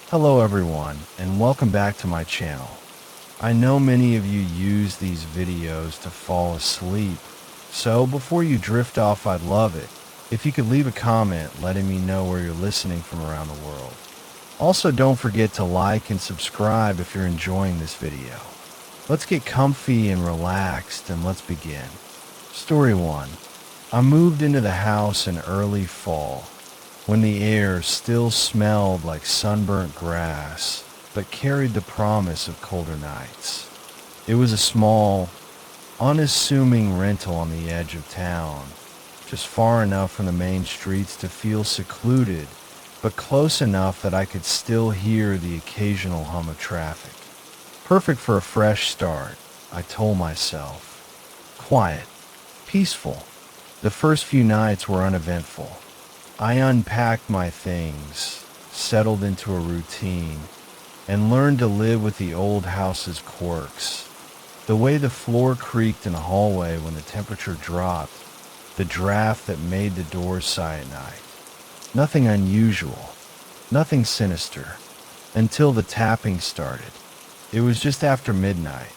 Hello everyone, and welcome back to my channel. I know many of you use these videos to fall asleep, so before you drift off, I'd love it if you could leave a comment letting me know where you're listening from around the world. Also, don't forget to like and subscribe if you're enjoying this video. Let's get comfy and relaxed and let's begin. Story 1. I moved into the house in early fall, when the air still smelled like sunburnt grass, but carried the promise of colder nights. It was a small, unassuming rental on the edge of town, just far enough from the main streets to feel secluded, but close enough that I could still hear the occasional hum of traffic. Perfect for a fresh start, I told myself. Quiet, peaceful. The first few nights were uneventful. I unpacked my things, settled into a routine, and learned to live with the old house's quirks. The way the floor creaked in the hallway when the temperature dropped, the draft that made the doors sigh at night. Nothing unusual, nothing sinister, until the tapping started. It was just after midnight,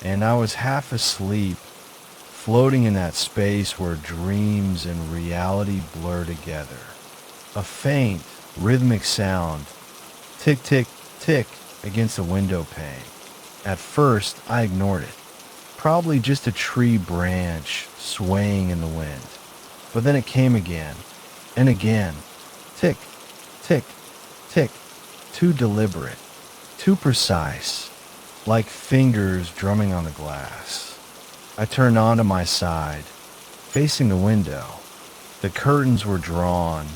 and I was half asleep, floating in that space where dreams and reality blur together. A faint, rhythmic sound, tick, tick, tick, against the window pane. At first, I ignored it. Probably just a tree branch swaying in the wind. But then it came again, and again. Tick, tick, tick. Too deliberate, too precise, like fingers drumming on the glass. I turned onto my side, facing the window. The curtains were drawn,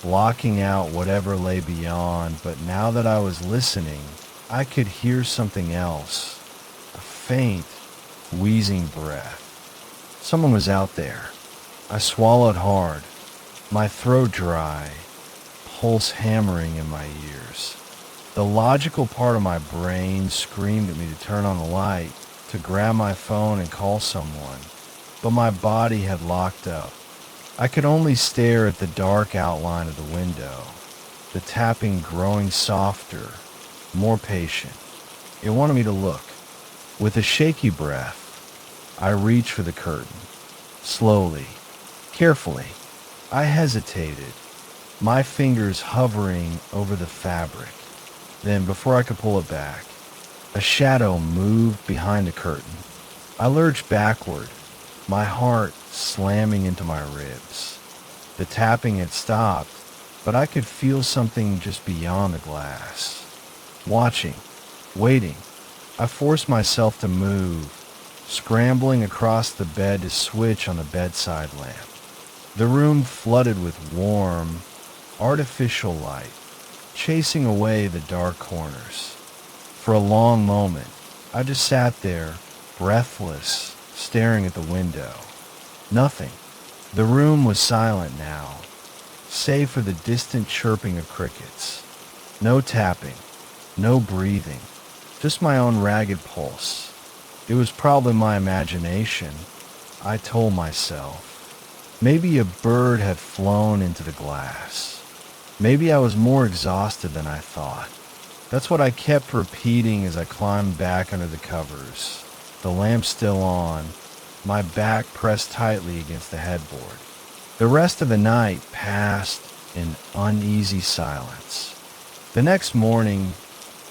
blocking out whatever lay beyond, but now that I was listening, I could hear something else. A faint, wheezing breath. Someone was out there. I swallowed hard, my throat dry, pulse hammering in my ears. The logical part of my brain screamed at me to turn on the light, to grab my phone and call someone, but my body had locked up. I could only stare at the dark outline of the window, the tapping growing softer, more patient. It wanted me to look. With a shaky breath, I reached for the curtain. Slowly, carefully, I hesitated, my fingers hovering over the fabric. Then, before I could pull it back, a shadow moved behind the curtain. I lurched backward, my heart slamming into my ribs. The tapping had stopped, but I could feel something just beyond the glass. Watching, waiting, I forced myself to move, scrambling across the bed to switch on the bedside lamp. The room flooded with warm, artificial light, chasing away the dark corners. For a long moment, I just sat there, breathless, staring at the window. Nothing. The room was silent now, save for the distant chirping of crickets. No tapping, no breathing, just my own ragged pulse. It was probably my imagination, I told myself. Maybe a bird had flown into the glass. Maybe I was more exhausted than I thought. That's what I kept repeating as I climbed back under the covers, the lamp still on, my back pressed tightly against the headboard. The rest of the night passed in uneasy silence. The next morning,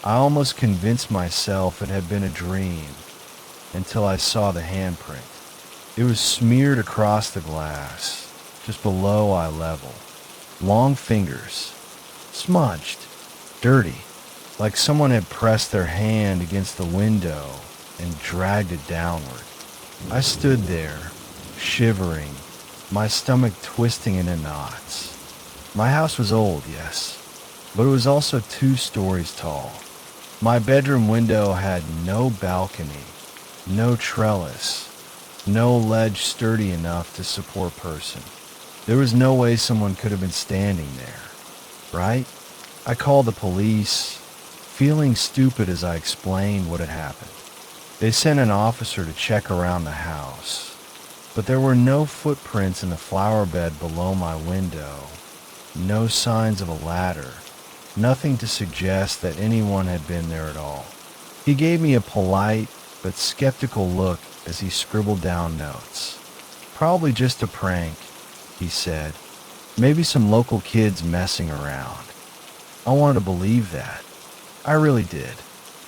I almost convinced myself it had been a dream until I saw the handprint. It was smeared across the glass, just below eye level. Long fingers, smudged, dirty, like someone had pressed their hand against the window and dragged it downward. I stood there, shivering, my stomach twisting into knots. My house was old, yes, but it was also 2 stories tall. My bedroom window had no balcony, no trellis, no ledge sturdy enough to support a person. There was no way someone could have been standing there, right? I called the police, feeling stupid as I explained what had happened. They sent an officer to check around the house, but there were no footprints in the flower bed below my window, no signs of a ladder, Nothing to suggest that anyone had been there at all. He gave me a polite but skeptical look as he scribbled down notes. Probably just a prank, he said. Maybe some local kids messing around. I wanted to believe that. I really did.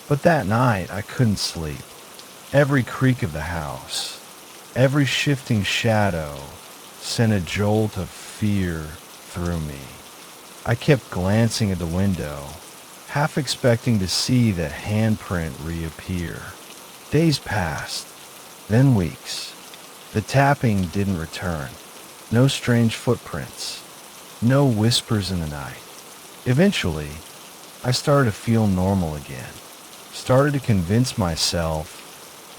But that night, I couldn't sleep. Every creak of the house, every shifting shadow sent a jolt of fear through me. I kept glancing at the window, half expecting to see that handprint reappear. Days passed, then weeks. The tapping didn't return. No strange footprints. No whispers in the night. Eventually, I started to feel normal again. Started to convince myself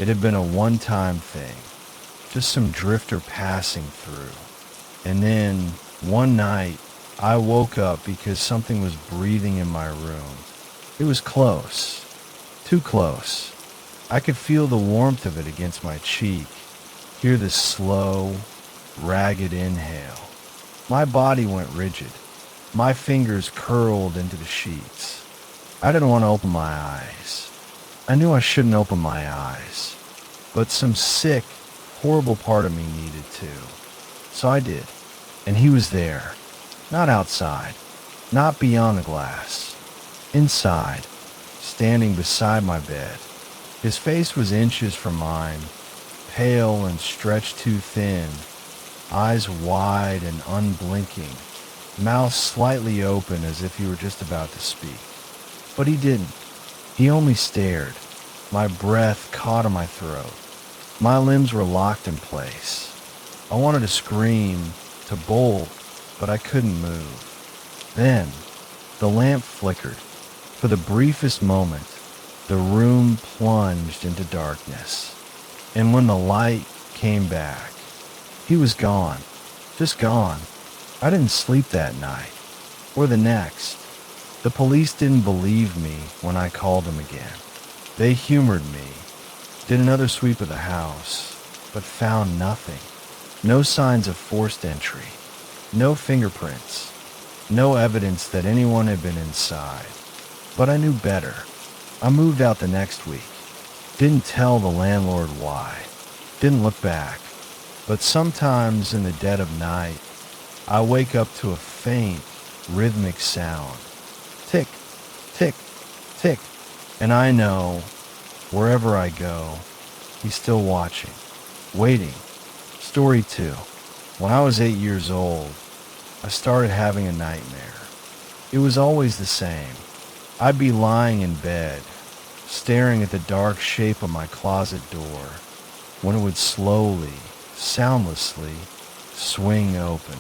it had been a one-time thing. Just some drifter passing through. And then, one night, I woke up because something was breathing in my room. It was close. Too close. I could feel the warmth of it against my cheek. Hear the slow, ragged inhale. My body went rigid. My fingers curled into the sheets. I didn't want to open my eyes. I knew I shouldn't open my eyes. But some sick, horrible part of me needed to. So I did. And he was there. Not outside. Not beyond the glass. Inside. Standing beside my bed. His face was inches from mine. Pale and stretched too thin. Eyes wide and unblinking. Mouth slightly open as if he were just about to speak. But he didn't. He only stared. My breath caught in my throat. My limbs were locked in place. I wanted to scream, to bolt, but I couldn't move. Then, the lamp flickered. For the briefest moment, the room plunged into darkness. And when the light came back, he was gone. Just gone. I didn't sleep that night. Or the next. The police didn't believe me when I called them again. They humored me. Did another sweep of the house, but found nothing. No signs of forced entry. No fingerprints. No evidence that anyone had been inside. But I knew better. I moved out the next week. Didn't tell the landlord why. Didn't look back. But sometimes in the dead of night, I wake up to a faint, rhythmic sound. Tick, tick, tick. And I know, wherever I go, he's still watching, waiting. Story 2. When I was 8 years old, I started having a nightmare. It was always the same. I'd be lying in bed, staring at the dark shape of my closet door, when it would slowly, soundlessly, swing open.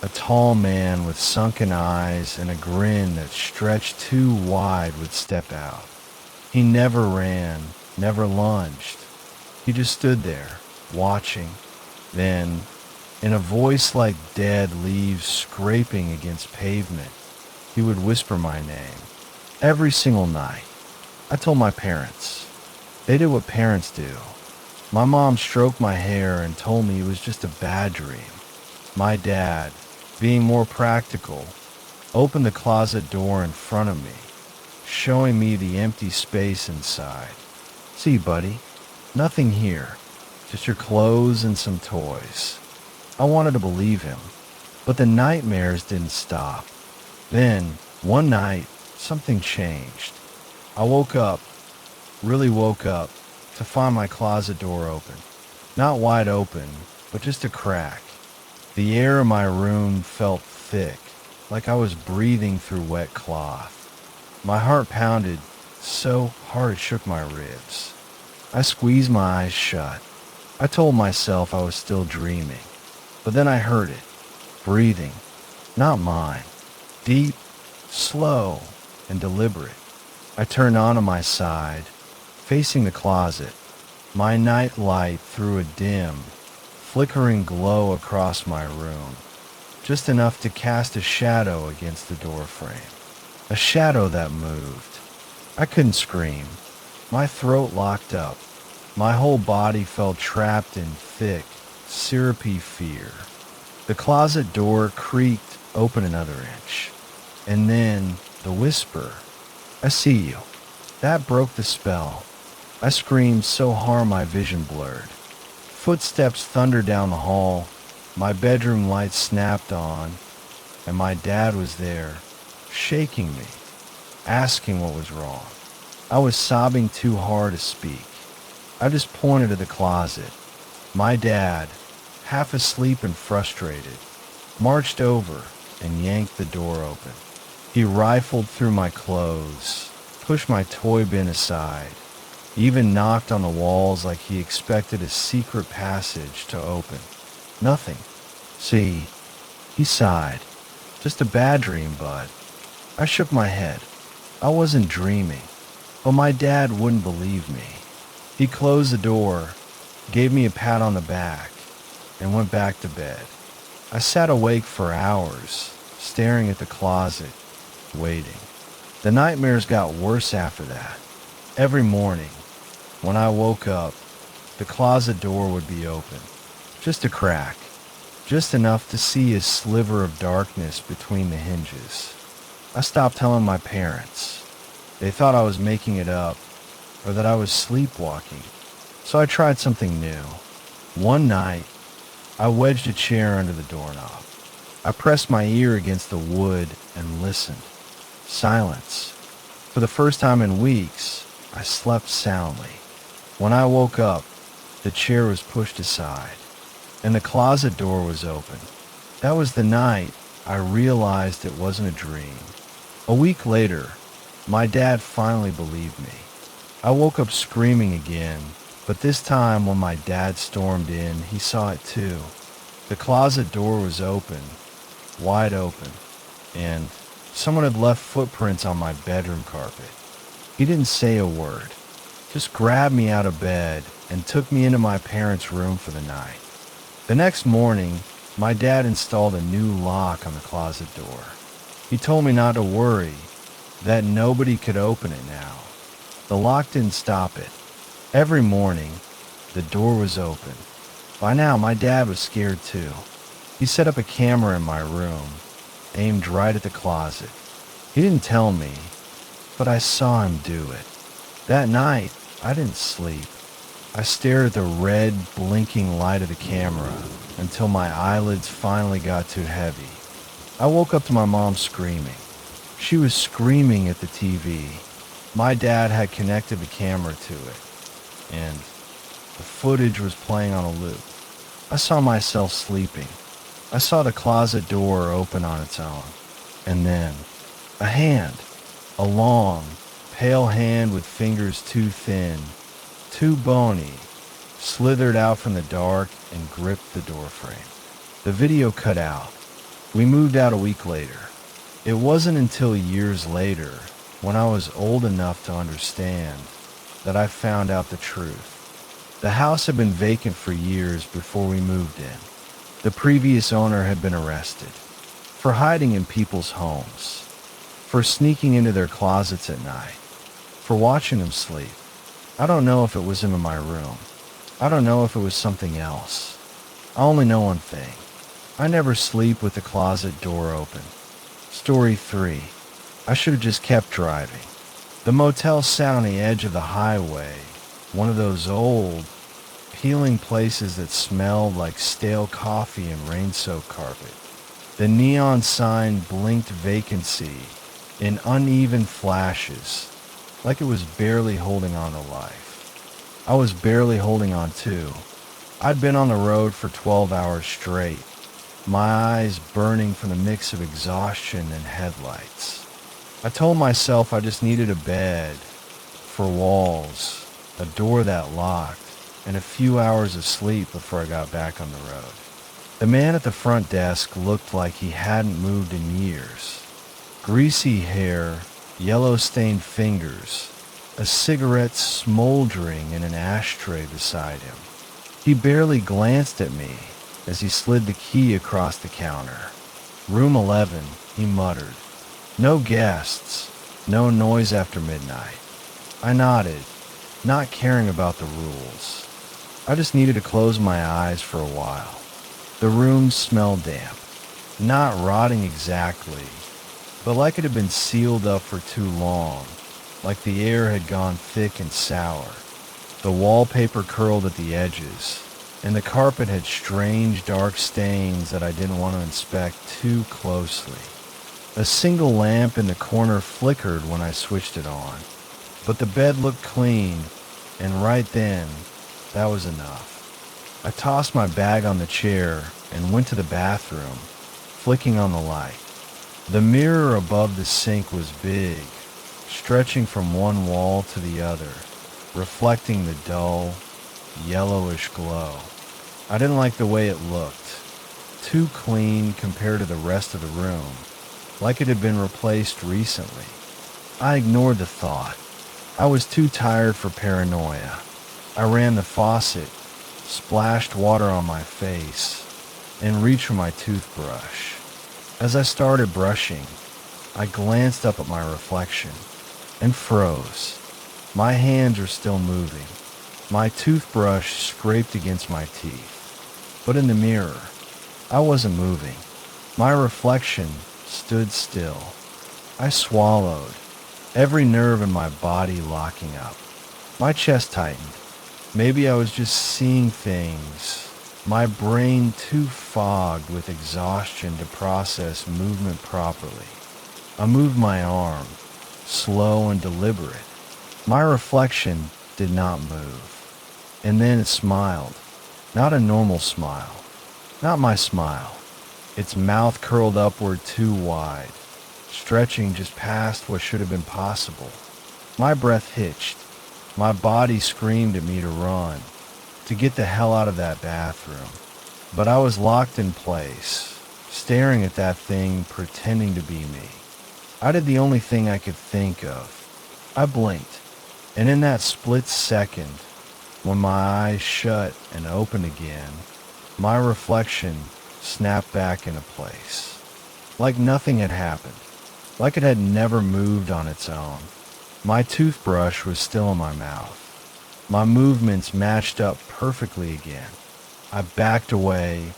A tall man with sunken eyes and a grin that stretched too wide would step out. He never ran, never lunged. He just stood there, watching. Then, in a voice like dead leaves scraping against pavement, he would whisper my name. Every single night. I told my parents. They did what parents do. My mom stroked my hair and told me it was just a bad dream. My dad, being more practical, opened the closet door in front of me, showing me the empty space inside. See, buddy, nothing here, just your clothes and some toys. I wanted to believe him, but the nightmares didn't stop. Then, one night, something changed. I woke up, really woke up, to find my closet door open. Not wide open, but just a crack. The air in my room felt thick, like I was breathing through wet cloth. My heart pounded so hard it shook my ribs. I squeezed my eyes shut. I told myself I was still dreaming. But then I heard it, breathing, not mine, deep, slow, and deliberate. I turned onto my side, facing the closet. My night light threw a dim, flickering glow across my room, just enough to cast a shadow against the door frame. A shadow that moved. I couldn't scream. My throat locked up. My whole body felt trapped in thick, syrupy fear. The closet door creaked open another inch, and then The whisper, "I see you." That broke the spell. I screamed so hard my vision blurred. Footsteps thundered down the hall. My bedroom lights snapped on, and my dad was there, shaking me, asking what was wrong. I was sobbing too hard to speak. I just pointed to the closet. My dad, half asleep and frustrated, marched over and yanked the door open. He rifled through my clothes, pushed my toy bin aside, even knocked on the walls like he expected a secret passage to open. Nothing. See, he sighed. Just a bad dream, bud. I shook my head. I wasn't dreaming, but my dad wouldn't believe me. He closed the door, gave me a pat on the back, and went back to bed. I sat awake for hours, staring at the closet, waiting. The nightmares got worse after that. Every morning, when I woke up, the closet door would be open. Just a crack. Just enough to see a sliver of darkness between the hinges. I stopped telling my parents. They thought I was making it up, or that I was sleepwalking. So I tried something new. One night, I wedged a chair under the doorknob. I pressed my ear against the wood and listened. Silence. For the first time in weeks, I slept soundly. When I woke up, the chair was pushed aside, and the closet door was open. That was the night I realized it wasn't a dream. A week later, my dad finally believed me. I woke up screaming again, but this time when my dad stormed in, he saw it too. The closet door was open, wide open, and someone had left footprints on my bedroom carpet. He didn't say a word, just grabbed me out of bed and took me into my parents' room for the night. The next morning, my dad installed a new lock on the closet door. He told me not to worry, that nobody could open it now. The lock didn't stop it. Every morning, the door was open. By now, my dad was scared too. He set up a camera in my room, aimed right at the closet. He didn't tell me, but I saw him do it. That night, I didn't sleep. I stared at the red, blinking light of the camera until my eyelids finally got too heavy. I woke up to my mom screaming. She was screaming at the TV. My dad had connected the camera to it, and the footage was playing on a loop. I saw myself sleeping. I saw the closet door open on its own, and then a hand, a long, pale hand with fingers too thin, too bony, slithered out from the dark and gripped the doorframe. The video cut out. We moved out a week later. It wasn't until years later, when I was old enough to understand, that I found out the truth. The house had been vacant for years before we moved in. The previous owner had been arrested for hiding in people's homes, for sneaking into their closets at night, for watching them sleep. I don't know if it was him in my room. I don't know if it was something else. I only know one thing. I never sleep with the closet door open. Story 3. I should have just kept driving. The motel sat on the edge of the highway, one of those old, peeling places that smelled like stale coffee and rain-soaked carpet. The neon sign blinked vacancy in uneven flashes, like it was barely holding on to life. I was barely holding on too. I'd been on the road for 12 hours straight, my eyes burning from the mix of exhaustion and headlights. I told myself I just needed a bed, four walls, a door that locked, and a few hours of sleep before I got back on the road. The man at the front desk looked like he hadn't moved in years. Greasy hair, yellow-stained fingers, a cigarette smoldering in an ashtray beside him. He barely glanced at me as he slid the key across the counter. Room 11, he muttered. No guests, no noise after midnight. I nodded, not caring about the rules. I just needed to close my eyes for a while. The room smelled damp, not rotting exactly, but like it had been sealed up for too long, like the air had gone thick and sour. The wallpaper curled at the edges, and the carpet had strange dark stains that I didn't want to inspect too closely. A single lamp in the corner flickered when I switched it on, but the bed looked clean, and right then, that was enough. I tossed my bag on the chair and went to the bathroom, flicking on the light. The mirror above the sink was big, stretching from one wall to the other, reflecting the dull, yellowish glow. I didn't like the way it looked. Too clean compared to the rest of the room, like it had been replaced recently. I ignored the thought. I was too tired for paranoia. I ran the faucet, splashed water on my face, and reached for my toothbrush. As I started brushing, I glanced up at my reflection and froze. My hands were still moving. My toothbrush scraped against my teeth. But in the mirror, I wasn't moving. My reflection stood still. I swallowed, every nerve in my body locking up. My chest tightened. Maybe I was just seeing things. My brain too fogged with exhaustion to process movement properly. I moved my arm, slow and deliberate. My reflection did not move. And then it smiled. Not a normal smile. Not my smile. Its mouth curled upward too wide, stretching just past what should have been possible. My breath hitched. My body screamed at me to run, to get the hell out of that bathroom. But I was locked in place, staring at that thing pretending to be me. I did the only thing I could think of. I blinked, and in that split second, when my eyes shut and opened again, my reflection snapped back into place. Like nothing had happened. Like it had never moved on its own. My toothbrush was still in my mouth. My movements matched up perfectly again. I backed away,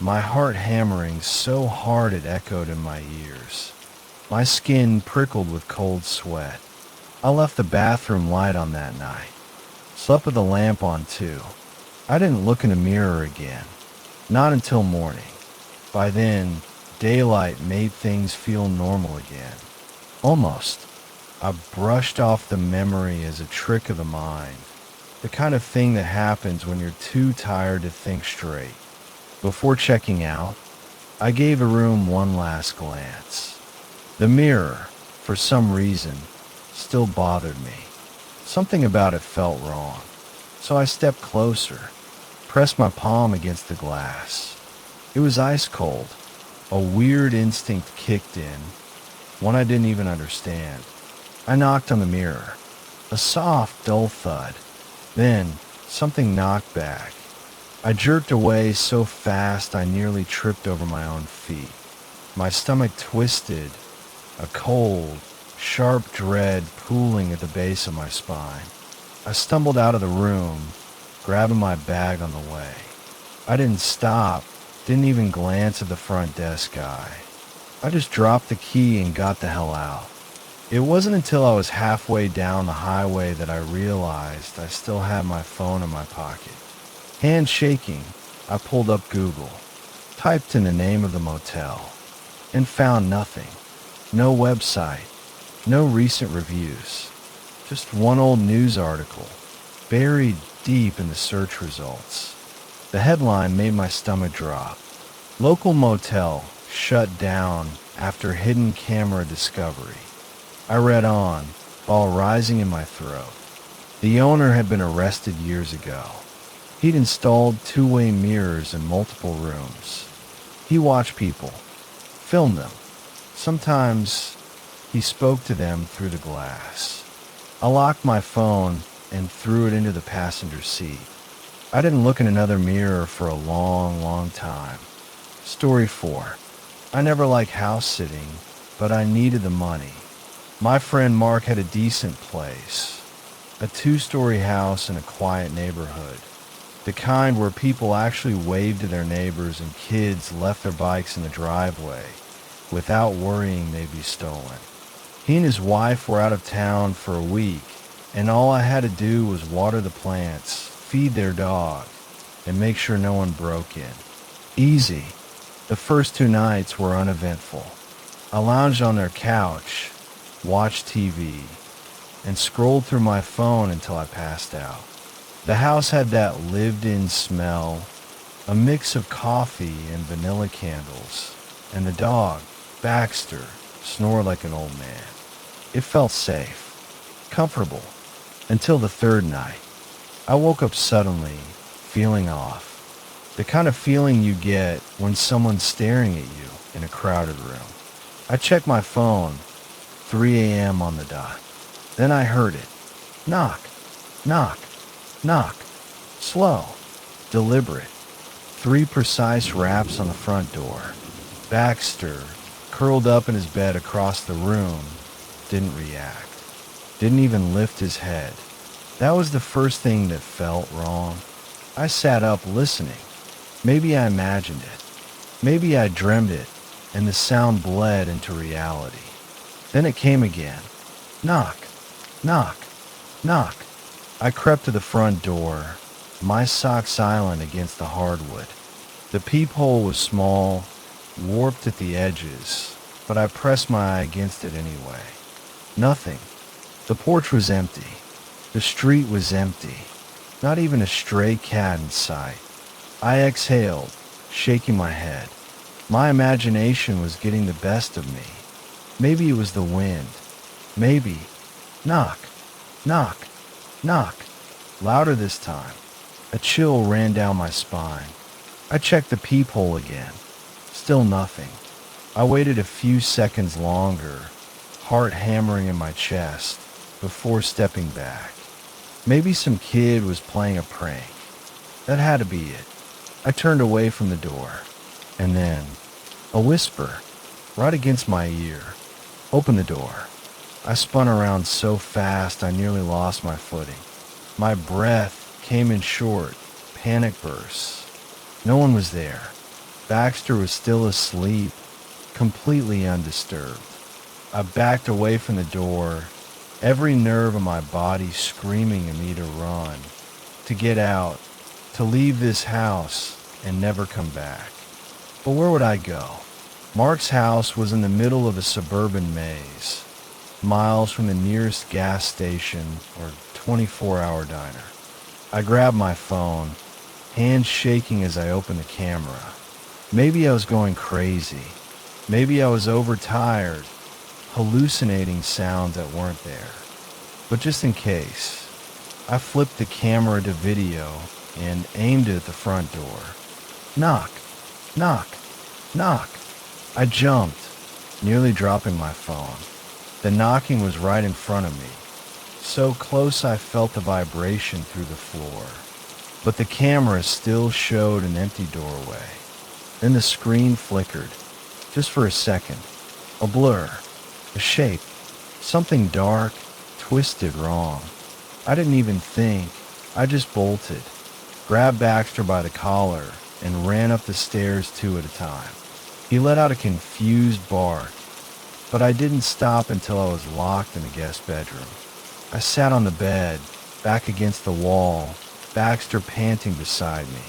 my heart hammering so hard it echoed in my ears. My skin prickled with cold sweat. I left the bathroom light on that night. Slept with the lamp on too. I didn't look in a mirror again. Not until morning. By then, daylight made things feel normal again. Almost. I brushed off the memory as a trick of the mind. The kind of thing that happens when you're too tired to think straight. Before checking out, I gave the room one last glance. The mirror, for some reason, still bothered me. Something about it felt wrong. So I stepped closer, pressed my palm against the glass. It was ice cold. A weird instinct kicked in, one I didn't even understand. I knocked on the mirror. A soft, dull thud. Then, something knocked back. I jerked away so fast I nearly tripped over my own feet. My stomach twisted, a cold, sharp dread pooling at the base of my spine. I stumbled out of the room, grabbing my bag on the way. I didn't stop, didn't even glance at the front desk guy. I just dropped the key and got the hell out. It wasn't until I was halfway down the highway that I realized I still had my phone in my pocket. Hand shaking, I pulled up Google, typed in the name of the motel, and found nothing. No website, no recent reviews. Just one old news article, buried deep in the search results. The headline made my stomach drop. Local motel shut down after hidden camera discovery. I read on, all rising in my throat. The owner had been arrested years ago. He'd installed two-way mirrors in multiple rooms. He watched people, filmed them. Sometimes he spoke to them through the glass. I locked my phone and threw it into the passenger seat. I didn't look in another mirror for a long, long time. Story 4. I never liked house sitting, but I needed the money. My friend Mark had a decent place, a 2-story house in a quiet neighborhood, the kind where people actually waved to their neighbors and kids left their bikes in the driveway. without worrying they'd be stolen. He and his wife were out of town for a week, and all I had to do was water the plants, feed their dog, and make sure no one broke in. Easy. The first 2 nights were uneventful. I lounged on their couch, watched TV, and scrolled through my phone until I passed out. The house had that lived-in smell, a mix of coffee and vanilla candles, and the dog, Baxter, snored like an old man. It felt safe, comfortable, until the third night. I woke up suddenly, feeling off. The kind of feeling you get when someone's staring at you in a crowded room. I checked my phone, 3 a.m. on the dot. Then I heard it. Knock, knock, knock. Slow, deliberate. 3 precise raps on the front door. Baxter, curled up in his bed across the room, didn't react. Didn't even lift his head. That was the first thing that felt wrong. I sat up listening. Maybe I imagined it. Maybe I dreamed it, and the sound bled into reality. Then it came again. Knock, knock, knock. I crept to the front door, my sock silent against the hardwood. The peephole was small, warped at the edges, but I pressed my eye against it anyway. Nothing. The porch was empty. The street was empty. Not even a stray cat in sight. I exhaled, shaking my head. My imagination was getting the best of me. Maybe it was the wind. Maybe. Knock, knock, knock. Louder this time. A chill ran down my spine. I checked the peephole again. Still nothing. I waited a few seconds longer, heart hammering in my chest, before stepping back. Maybe some kid was playing a prank. That had to be it. I turned away from the door. And then, a whisper, right against my ear. Open the door. I spun around so fast I nearly lost my footing. My breath came in short, panic bursts. No one was there. Baxter was still asleep, completely undisturbed. I backed away from the door, every nerve in my body screaming at me to run, to get out, to leave this house and never come back. But where would I go? Mark's house was in the middle of a suburban maze, miles from the nearest gas station or 24-hour diner. I grabbed my phone, hands shaking as I opened the camera. Maybe I was going crazy. Maybe I was overtired, hallucinating sounds that weren't there. But just in case, I flipped the camera to video and aimed it at the front door. Knock, knock, knock. I jumped, nearly dropping my phone. The knocking was right in front of me, so close I felt the vibration through the floor. But the camera still showed an empty doorway. Then the screen flickered, just for a second. A blur, a shape, something dark, twisted wrong. I didn't even think. I just bolted, grabbed Baxter by the collar, and ran up the stairs 2 at a time. He let out a confused bark, but I didn't stop until I was locked in the guest bedroom. I sat on the bed, back against the wall, Baxter panting beside me.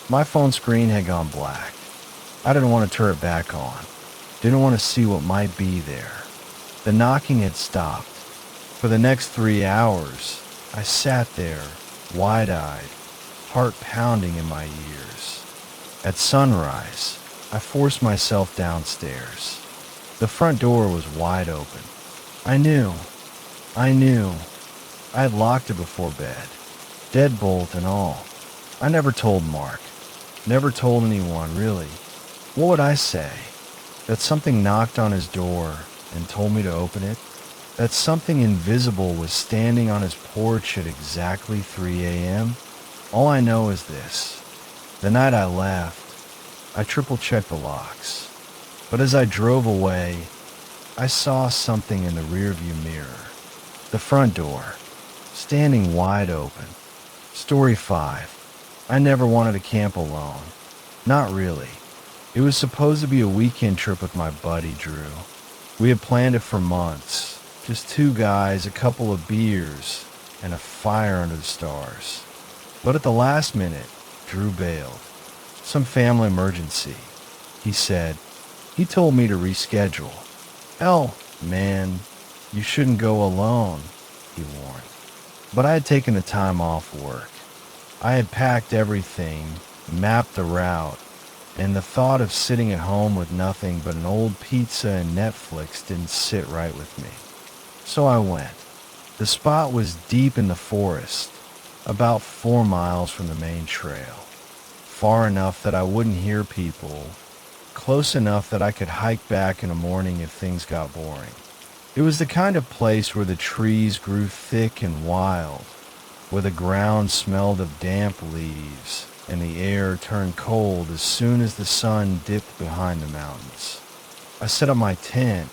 My phone screen had gone black. I didn't want to turn it back on. Didn't want to see what might be there. The knocking had stopped. For the next 3 hours, I sat there, wide-eyed, heart pounding in my ears. At sunrise, I forced myself downstairs. The front door was wide open. I knew. I had locked it before bed, deadbolt and all. I never told Mark. Never told anyone, really. What would I say? That something knocked on his door and told me to open it? That something invisible was standing on his porch at exactly 3 a.m.? All I know is this. The night I left, I triple-checked the locks. But as I drove away, I saw something in the rearview mirror. The front door, standing wide open. Story 5. I never wanted to camp alone. Not really. It was supposed to be a weekend trip with my buddy Drew. We had planned it for months. Just two guys, a couple of beers, and a fire under the stars. But at the last minute, Drew bailed. Some family emergency, he said. He told me to reschedule. Hell, man, you shouldn't go alone, he warned. But I had taken the time off work. I had packed everything, mapped the route, and the thought of sitting at home with nothing but an old pizza and Netflix didn't sit right with me. So I went. The spot was deep in the forest, about 4 miles from the main trail. Far enough that I wouldn't hear people, close enough that I could hike back in the morning if things got boring. It was the kind of place where the trees grew thick and wild, where the ground smelled of damp leaves, and the air turned cold as soon as the sun dipped behind the mountains. I set up my tent,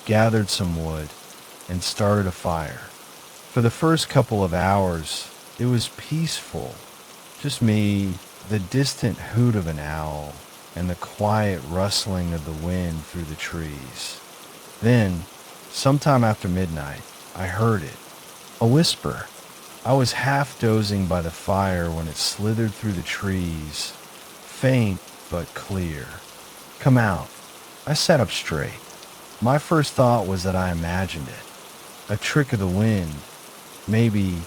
gathered some wood, and started a fire. For the first couple of hours, it was peaceful. Just me, the distant hoot of an owl, and the quiet rustling of the wind through the trees. Then, sometime after midnight, I heard it. A whisper. I was half dozing by the fire when it slithered through the trees, faint but clear. Come out. I sat up straight. My first thought was that I imagined it. A trick of the wind. Maybe.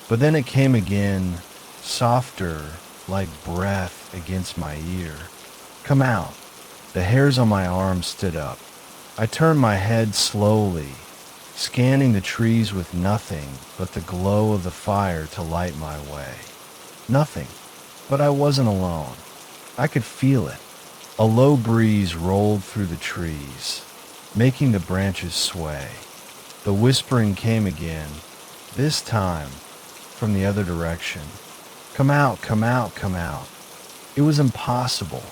But then it came again, softer, like breath against my ear. Come out. The hairs on my arms stood up. I turned my head slowly, scanning the trees with nothing but the glow of the fire to light my way. Nothing, but I wasn't alone. I could feel it. A low breeze rolled through the trees, making the branches sway. The whispering came again, this time from the other direction. Come out, come out, come out. It was impossible.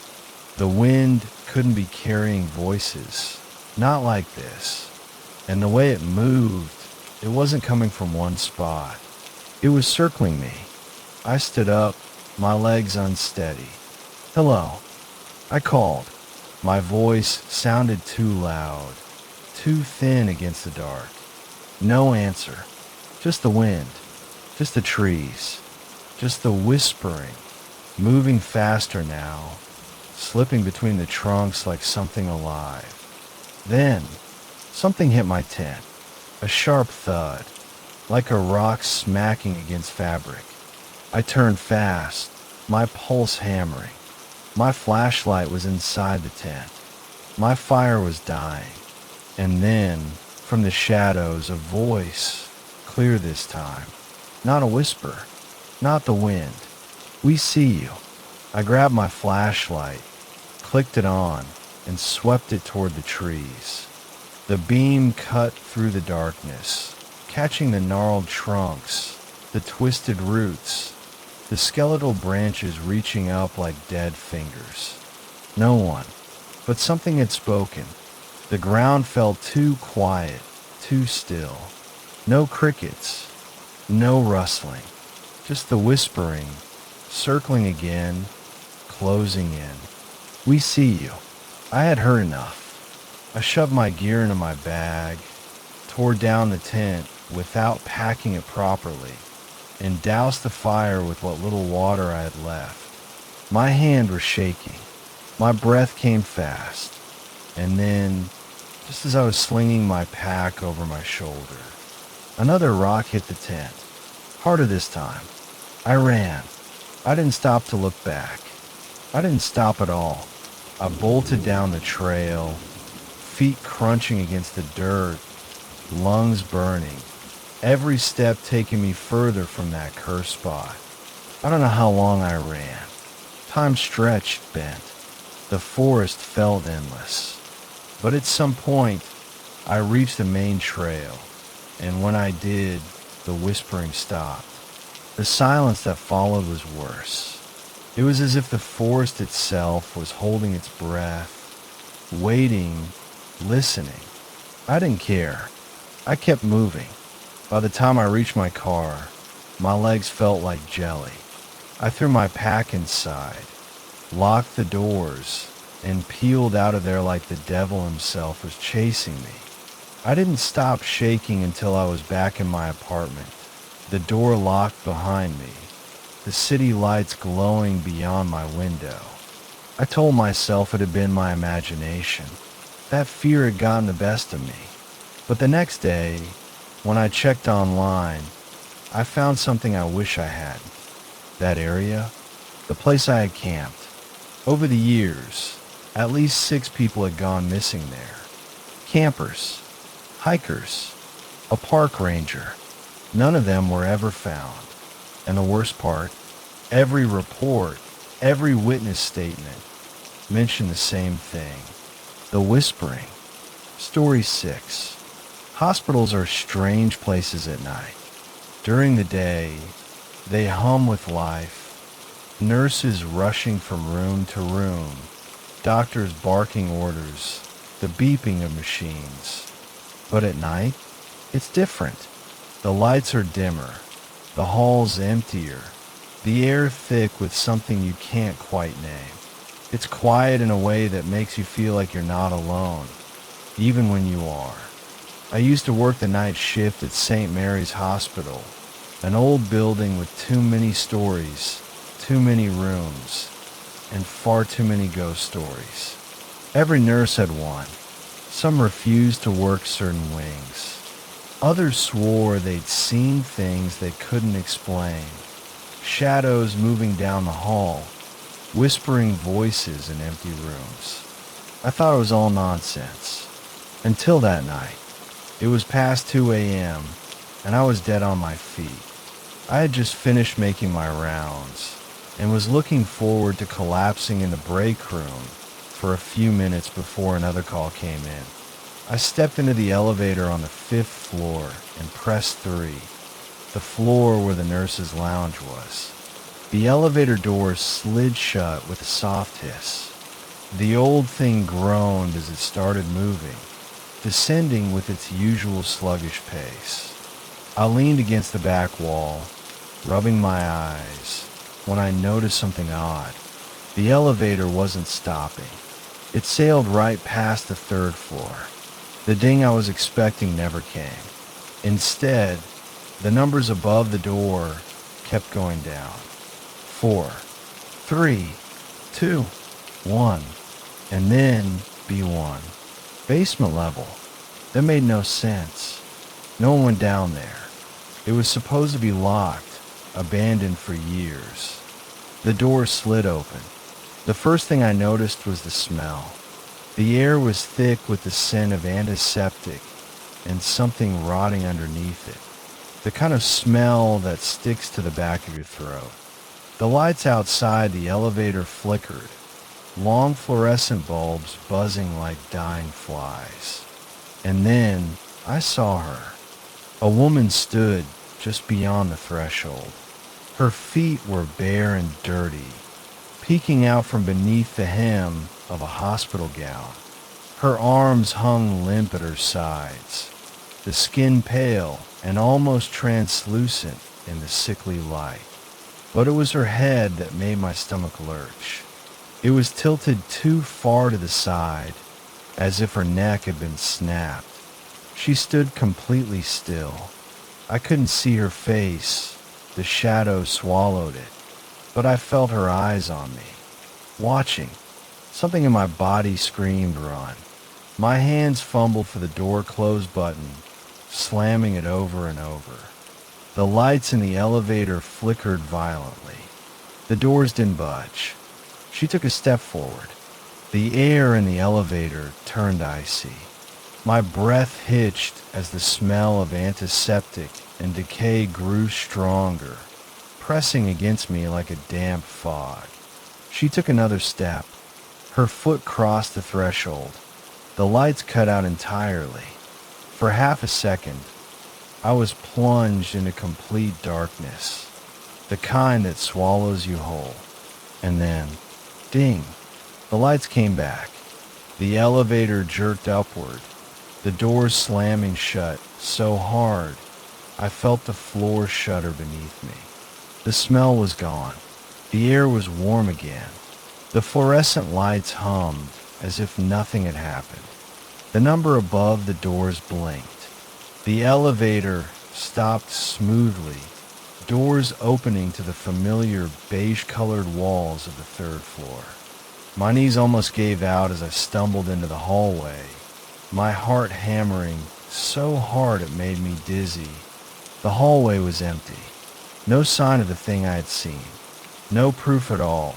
The wind couldn't be carrying voices, not like this. And the way it moved, it wasn't coming from one spot. It was circling me. I stood up, my legs unsteady. Hello, I called. My voice sounded too loud, too thin against the dark. No answer. Just the wind, just the trees, just the whispering, moving faster now, slipping between the trunks like something alive. Then, something hit my tent, a sharp thud, like a rock smacking against fabric. I turned fast, my pulse hammering. My flashlight was inside the tent. My fire was dying. And then, from the shadows, a voice, clear this time. Not a whisper, not the wind. We see you. I grabbed my flashlight, clicked it on, and swept it toward the trees. The beam cut through the darkness, catching the gnarled trunks, the twisted roots, the skeletal branches reaching up like dead fingers. No one, but something had spoken. The ground felt too quiet, too still. No crickets, no rustling, just the whispering, circling again, closing in. We see you. I had heard enough. I shoved my gear into my bag, tore down the tent without packing it properly, and doused the fire with what little water I had left. My hand was shaking. My breath came fast. And then, just as I was slinging my pack over my shoulder, another rock hit the tent. Harder this time. I ran. I didn't stop to look back. I didn't stop at all. I bolted down the trail, feet crunching against the dirt, lungs burning, every step taking me further from that cursed spot. I don't know how long I ran. Time stretched, bent. The forest felt endless. But at some point, I reached the main trail, and when I did, the whispering stopped. The silence that followed was worse. It was as if the forest itself was holding its breath, waiting, listening. I didn't care. I kept moving. By the time I reached my car, my legs felt like jelly. I threw my pack inside, locked the doors, and peeled out of there like the devil himself was chasing me. I didn't stop shaking until I was back in my apartment, the door locked behind me, the city lights glowing beyond my window. I told myself it had been my imagination. That fear had gotten the best of me. But the next day, when I checked online, I found something I wish I had. That area, the place I had camped. Over the years, at least 6 people had gone missing there. Campers, hikers, a park ranger. None of them were ever found. And the worst part, every report, every witness statement mentioned the same thing. The whispering. Story 6. Hospitals are strange places at night. During the day, they hum with life. Nurses rushing from room to room. Doctors barking orders. The beeping of machines. But at night, it's different. The lights are dimmer. The halls emptier. The air thick with something you can't quite name. It's quiet in a way that makes you feel like you're not alone, even when you are. I used to work the night shift at St. Mary's Hospital, an old building with too many stories, too many rooms, and far too many ghost stories. Every nurse had one. Some refused to work certain wings. Others swore they'd seen things they couldn't explain. Shadows moving down the hall, whispering voices in empty rooms. I thought it was all nonsense. Until that night. It was past 2 a.m., and I was dead on my feet. I had just finished making my rounds, and was looking forward to collapsing in the break room for a few minutes before another call came in. I stepped into the elevator on the 5th floor and pressed 3, the floor where the nurse's lounge was. The elevator doors slid shut with a soft hiss. The old thing groaned as it started moving, descending with its usual sluggish pace. I leaned against the back wall, rubbing my eyes, when I noticed something odd. The elevator wasn't stopping. It sailed right past the 3rd floor. The ding I was expecting never came. Instead, the numbers above the door kept going down. 4, 3, 2, 1, and then B1. Basement level. That made no sense. No one went down there. It was supposed to be locked, abandoned for years. The door slid open. The first thing I noticed was the smell. The air was thick with the scent of antiseptic and something rotting underneath it. The kind of smell that sticks to the back of your throat. The lights outside the elevator flickered, long fluorescent bulbs buzzing like dying flies. And then I saw her. A woman stood just beyond the threshold. Her feet were bare and dirty, peeking out from beneath the hem of a hospital gown. Her arms hung limp at her sides, the skin pale and almost translucent in the sickly light. But it was her head that made my stomach lurch. It was tilted too far to the side, as if her neck had been snapped. She stood completely still. I couldn't see her face. The shadow swallowed it. But I felt her eyes on me, watching. Something in my body screamed, "Run." My hands fumbled for the door close button, slamming it over and over. The lights in the elevator flickered violently. The doors didn't budge. She took a step forward. The air in the elevator turned icy. My breath hitched as the smell of antiseptic and decay grew stronger, pressing against me like a damp fog. She took another step. Her foot crossed the threshold. The lights cut out entirely. For half a second, I was plunged into complete darkness, the kind that swallows you whole. And then, ding, the lights came back. The elevator jerked upward, the doors slamming shut so hard I felt the floor shudder beneath me. The smell was gone. The air was warm again. The fluorescent lights hummed as if nothing had happened. The number above the doors blinked. The elevator stopped smoothly, doors opening to the familiar beige-colored walls of the third floor. My knees almost gave out as I stumbled into the hallway, my heart hammering so hard it made me dizzy. The hallway was empty. No sign of the thing I had seen. No proof at all,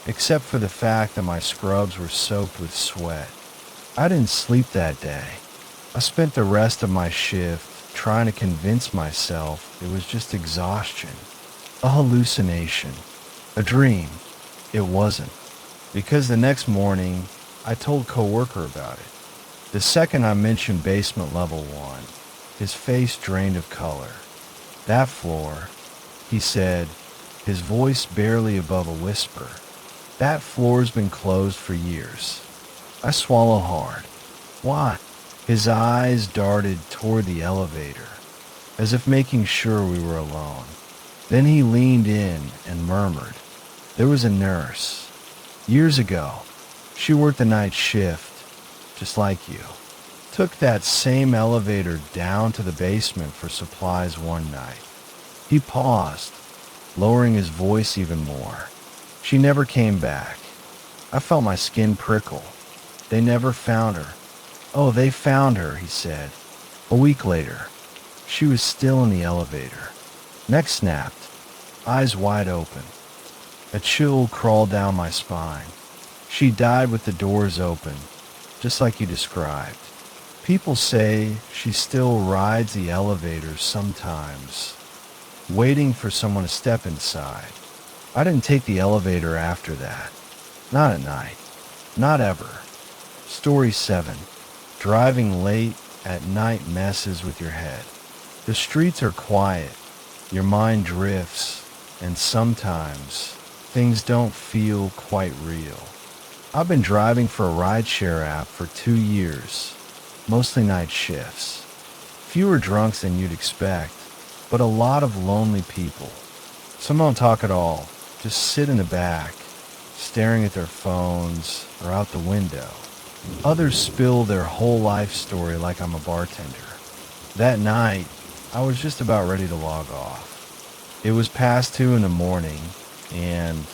except for the fact that my scrubs were soaked with sweat. I didn't sleep that day. I spent the rest of my shift trying to convince myself it was just exhaustion, a hallucination, a dream. It wasn't. Because the next morning, I told a coworker about it. The second I mentioned basement level 1, his face drained of color. That floor, he said, his voice barely above a whisper, that floor's been closed for years. I swallowed hard. Why? His eyes darted toward the elevator, as if making sure we were alone. Then he leaned in and murmured, "There was a nurse. Years ago, she worked the night shift, just like you. Took that same elevator down to the basement for supplies one night." He paused, lowering his voice even more. "She never came back. I felt my skin prickle. They never found her." "Oh, they found her," he said. "A week later. She was still in the elevator. Neck snapped, eyes wide open. A chill crawled down my spine. She died with the doors open, just like you described. People say she still rides the elevators sometimes, waiting for someone to step inside. I didn't take the elevator after that. Not at night. Not ever." Story 7. Driving late at night messes with your head. The streets are quiet, your mind drifts, and sometimes things don't feel quite real. I've been driving for a rideshare app for 2 years, mostly night shifts. Fewer drunks than you'd expect, but a lot of lonely people. Some don't talk at all, just sit in the back, staring at their phones or out the window. Others spill their whole life story like I'm a bartender. That night, I was just about ready to log off. It was past 2 in the morning, and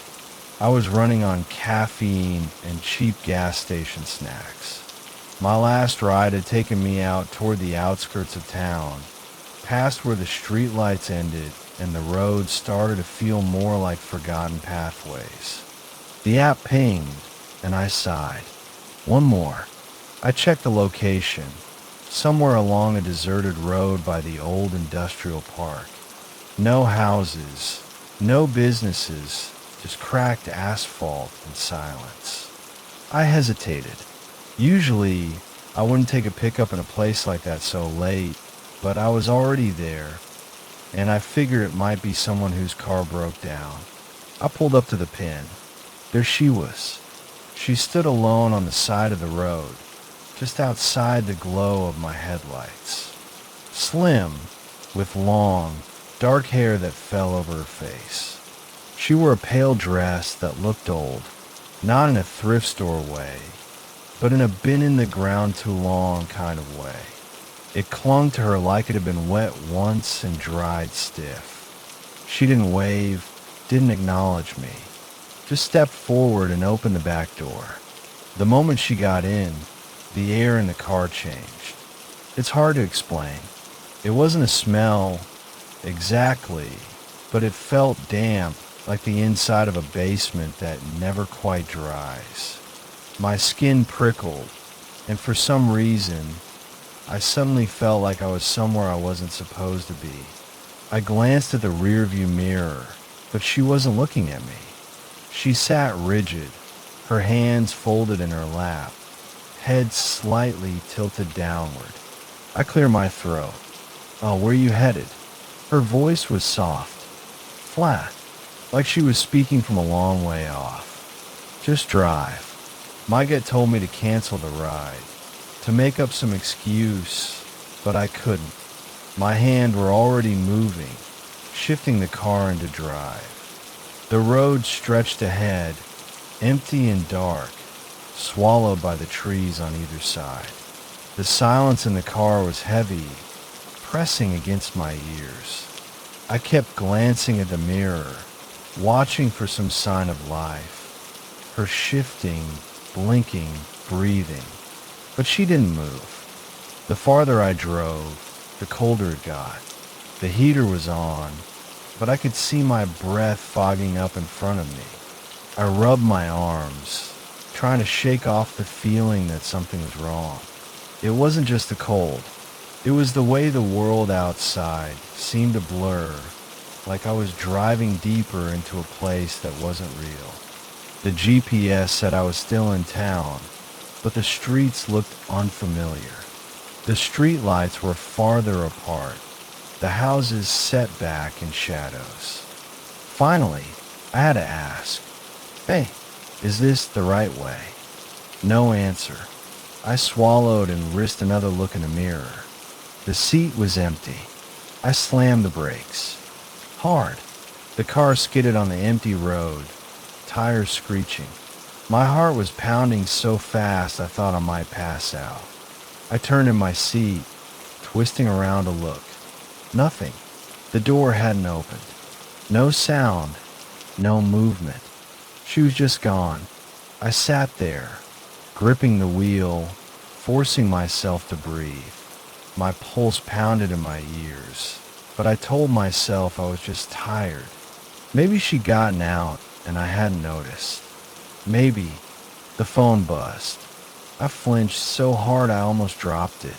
I was running on caffeine and cheap gas station snacks. My last ride had taken me out toward the outskirts of town, past where the streetlights ended and the roads started to feel more like forgotten pathways. The app pinged, and I sighed. One more. I checked the location, somewhere along a deserted road by the old industrial park. No houses, no businesses, just cracked asphalt and silence. I hesitated. Usually, I wouldn't take a pickup in a place like that so late, but I was already there, and I figured it might be someone whose car broke down. I pulled up to the pin. There she was. She stood alone on the side of the road, just outside the glow of my headlights. Slim, with long, dark hair that fell over her face. She wore a pale dress that looked old, not in a thrift store way, but in a been-in-the-ground-too-long kind of way. It clung to her like it had been wet once and dried stiff. She didn't wave, didn't acknowledge me. Just stepped forward and opened the back door. The moment she got in, the air in the car changed. It's hard to explain. It wasn't a smell exactly, but it felt damp, like the inside of a basement that never quite dries. My skin prickled, and for some reason, I suddenly felt like I was somewhere I wasn't supposed to be. I glanced at the rearview mirror, but she wasn't looking at me. She sat rigid, her hands folded in her lap, head slightly tilted downward. I cleared my throat. "Oh, where are you headed?" Her voice was soft, flat, like she was speaking from a long way off. "Just drive." My gut told me to cancel the ride, to make up some excuse, but I couldn't. My hands were already moving, shifting the car into drive. The road stretched ahead, empty and dark, swallowed by the trees on either side. The silence in the car was heavy, pressing against my ears. I kept glancing at the mirror, watching for some sign of life. Her shifting, blinking, breathing. But she didn't move. The farther I drove, the colder it got. The heater was on, but I could see my breath fogging up in front of me. I rubbed my arms, trying to shake off the feeling that something was wrong. It wasn't just the cold. It was the way the world outside seemed to blur, like I was driving deeper into a place that wasn't real. The GPS said I was still in town, but the streets looked unfamiliar. The streetlights were farther apart, the houses set back in shadows. Finally, I had to ask, "Hey, is this the right way?" No answer. I swallowed and risked another look in the mirror. The seat was empty. I slammed the brakes. Hard. The car skidded on the empty road, tires screeching. My heart was pounding so fast I thought I might pass out. I turned in my seat, twisting around to look. Nothing. The door hadn't opened. No sound. No movement. She was just gone. I sat there, gripping the wheel, forcing myself to breathe. My pulse pounded in my ears, but I told myself I was just tired. Maybe she'd gotten out and I hadn't noticed. Maybe. The phone buzzed. I flinched so hard I almost dropped it.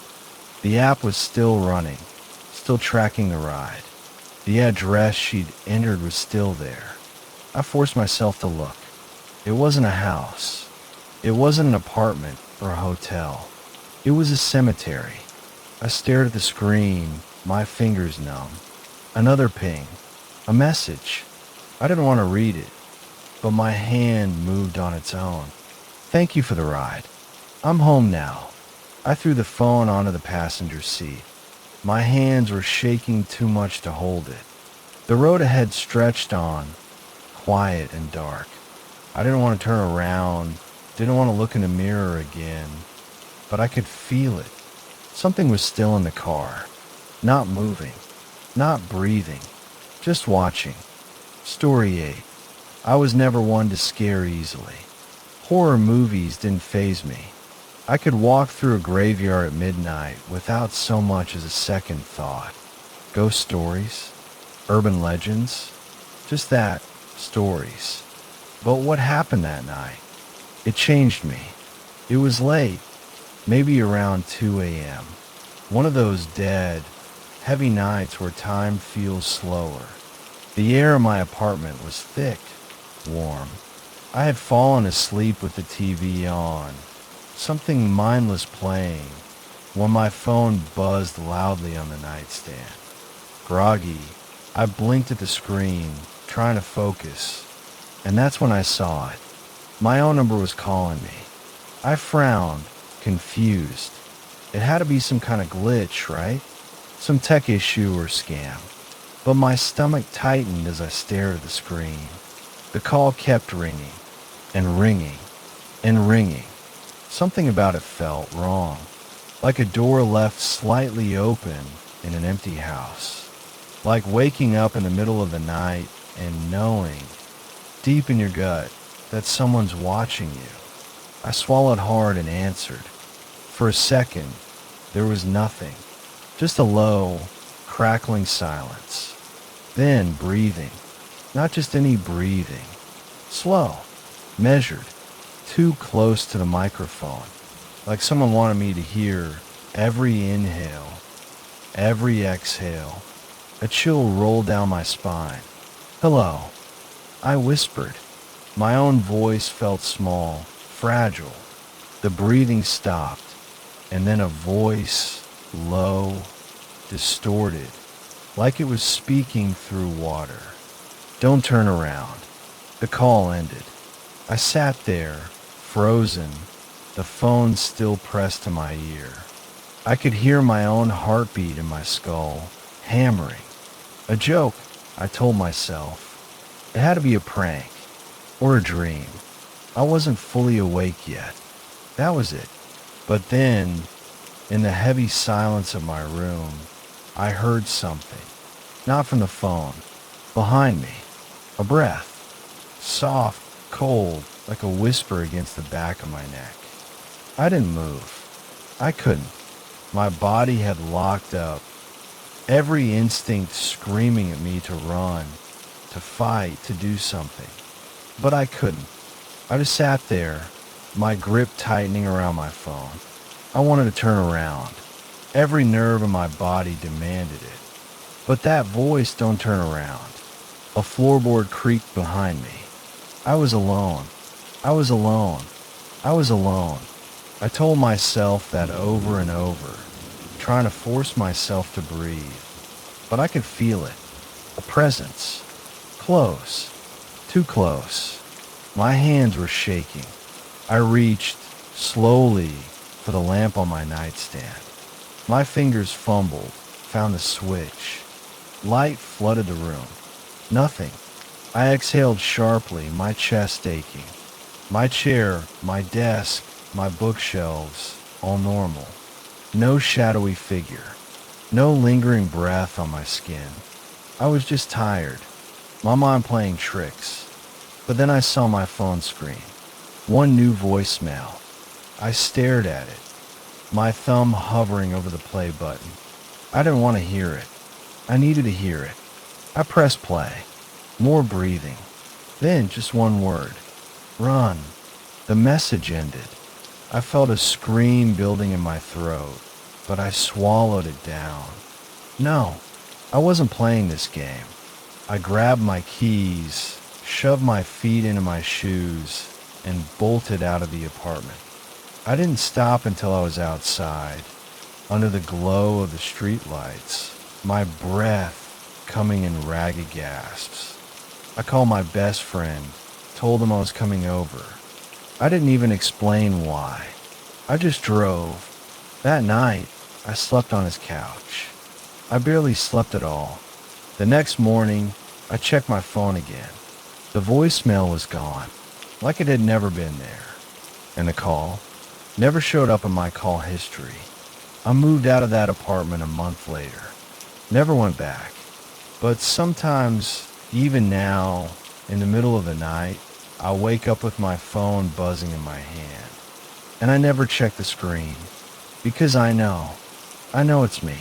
The app was still running, still tracking the ride. The address she'd entered was still there. I forced myself to look. It wasn't a house. It wasn't an apartment or a hotel. It was a cemetery. I stared at the screen, my fingers numb. Another ping. A message. I didn't want to read it, but my hand moved on its own. "Thank you for the ride. I'm home now." I threw the phone onto the passenger seat. My hands were shaking too much to hold it. The road ahead stretched on, quiet and dark. I didn't want to turn around, didn't want to look in the mirror again, but I could feel it. Something was still in the car, not moving, not breathing, just watching. Story 8. I was never one to scare easily. Horror movies didn't faze me. I could walk through a graveyard at midnight without so much as a second thought. Ghost stories, urban legends, just that, stories. But what happened that night? It changed me. It was late, maybe around 2 a.m. One of those dead, heavy nights where time feels slower. The air in my apartment was thick, warm. I had fallen asleep with the TV on, something mindless playing, when my phone buzzed loudly on the nightstand. Groggy, I blinked at the screen, trying to focus, and that's when I saw it. My own number was calling me. I frowned, confused. It had to be some kind of glitch, right? Some tech issue or scam. But my stomach tightened as I stared at the screen. The call kept ringing, and ringing, and ringing. Something about it felt wrong, like a door left slightly open in an empty house. Like waking up in the middle of the night and knowing, deep in your gut, that someone's watching you. I swallowed hard and answered. For a second, there was nothing, just a low, crackling silence. Then breathing, not just any breathing, slow, measured, too close to the microphone, like someone wanted me to hear every inhale, every exhale. A chill rolled down my spine. "Hello," I whispered. My own voice felt small, fragile. The breathing stopped, and then a voice, low, distorted, like it was speaking through water. "Don't turn around." The call ended. I sat there, frozen, the phone still pressed to my ear. I could hear my own heartbeat in my skull, hammering. A joke, I told myself. It had to be a prank, or a dream. I wasn't fully awake yet. That was it. But then, in the heavy silence of my room, I heard something. Not from the phone. Behind me. A breath. Soft, cold, like a whisper against the back of my neck. I didn't move. I couldn't. My body had locked up. Every instinct screaming at me to run, to fight, to do something. But I couldn't. I just sat there, my grip tightening around my phone. I wanted to turn around. Every nerve in my body demanded it. But that voice don't turn around. A floorboard creaked behind me. I was alone. I was alone. I was alone. I told myself that over and over, trying to force myself to breathe. But I could feel it. A presence. Close. Too close. My hands were shaking. I reached, slowly, for the lamp on my nightstand. My fingers fumbled, found the switch. Light flooded the room. Nothing. I exhaled sharply, my chest aching. My chair, my desk, my bookshelves, all normal. No shadowy figure. No lingering breath on my skin. I was just tired. My mind playing tricks. But then I saw my phone screen. One new voicemail. I stared at it, my thumb hovering over the play button. I didn't want to hear it. I needed to hear it. I pressed play. More breathing. Then just one word. Run. The message ended. I felt a scream building in my throat, but I swallowed it down. No, I wasn't playing this game. I grabbed my keys, shoved my feet into my shoes, and bolted out of the apartment. I didn't stop until I was outside, under the glow of the streetlights, my breath coming in ragged gasps. I called my best friend, told him I was coming over. I didn't even explain why. I just drove. That night, I slept on his couch. I barely slept at all. The next morning, I checked my phone again. The voicemail was gone, like it had never been there. And the call never showed up in my call history. I moved out of that apartment a month later. Never went back. But sometimes, even now, in the middle of the night, I wake up with my phone buzzing in my hand. And I never check the screen. Because I know it's me.